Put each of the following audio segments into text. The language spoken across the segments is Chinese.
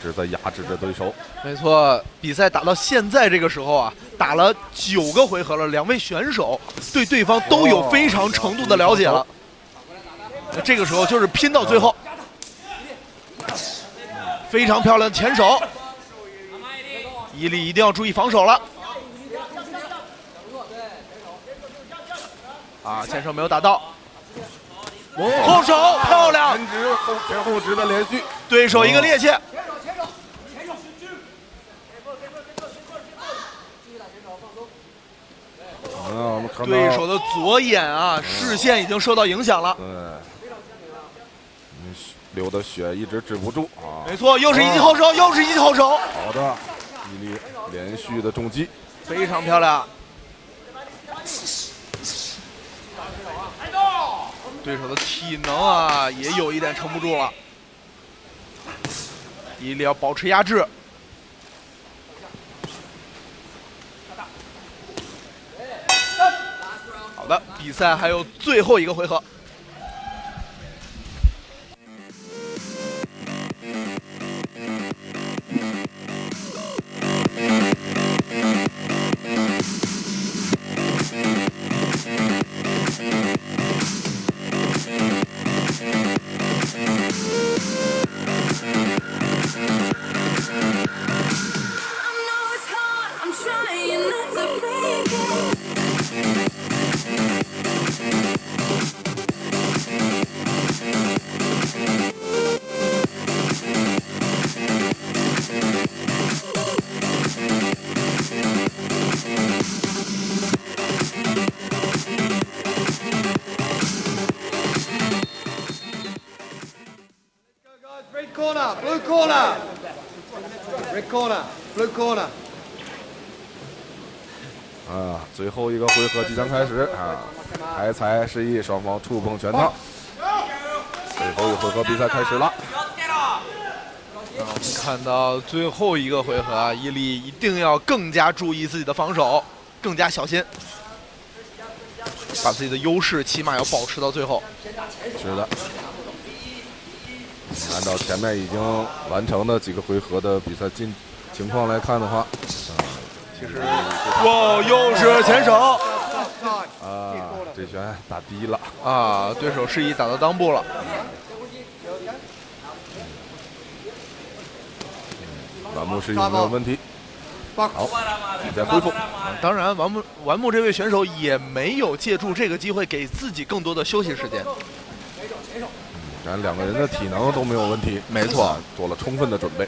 直在压制着对手。没错，比赛打到现在这个时候啊，打了9个回合了，两位选手对对方都有非常程度的了解了。这个时候就是拼到最后，非常漂亮的前手，伊利一定要注意防守了。啊，前手没有打到，后手漂亮，前直前后直的连续，对手一个趔趄。我们看到对手的左眼啊，视线已经受到影响了。流的血一直止不住啊！没错，又是一记后手，又是一记后手。好的，伊利连续的重击，非常漂亮。对手的体能啊，也有一点撑不住了。伊利要保持压制。好的，比赛还有最后一个回合。Red corner, blue corner. Red corner, blue corner. 最后一个回合即将开始啊！开采示意，双方触碰拳套。最后一回合比赛开始了。我们看到最后一个回合啊，伊利一定要更加注意自己的防守，更加小心，把自己的优势起码要保持到最后。是的。按照前面已经完成的几个回合的比赛情况来看的话，其实，哇，又是前手，这拳打低了啊，对手示意打到裆部了。完木示意没有问题。好，比赛恢复。当然，完木这位选手也没有借助这个机会给自己更多的休息时间。咱两个人的体能都没有问题，没错，做了充分的准备。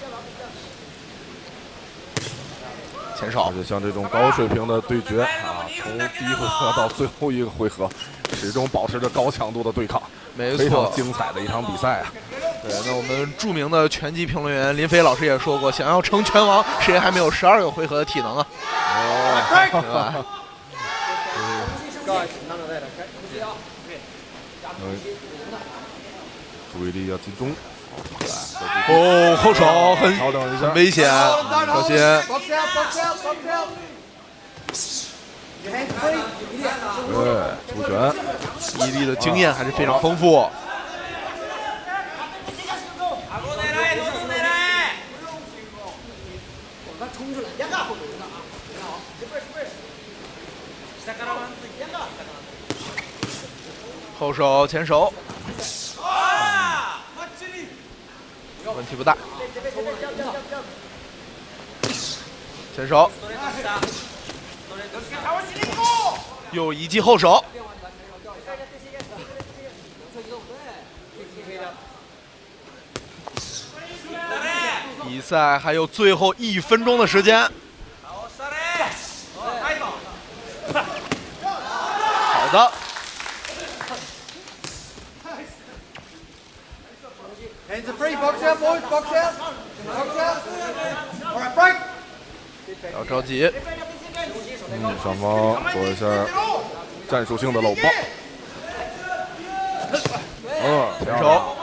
前手，而且像这种高水平的对决啊，从第一回合到最后一个回合，始终保持着高强度的对抗，没错，非常精彩的一场比赛啊！对，那我们著名的拳击评论员林飞老师也说过，想要成拳王，谁还没有12个回合的体能啊？对吧？注意力要集中。哦，后手很危险，小心。对，出拳。伊利的经验还是非常丰富。后手前手，问题不大。前手，又一记后手。比赛还有最后1分钟的时间。好的。Hands are free, box out, boys, box out. Box out. All right, break. 不要着急。双方做一下战术性的搂抱。前手。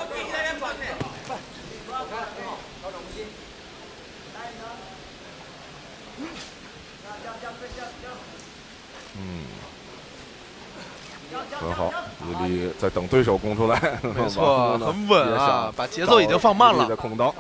很好，伊利在等对手攻出来，没错，很稳啊，把节奏已经放慢了。的空当，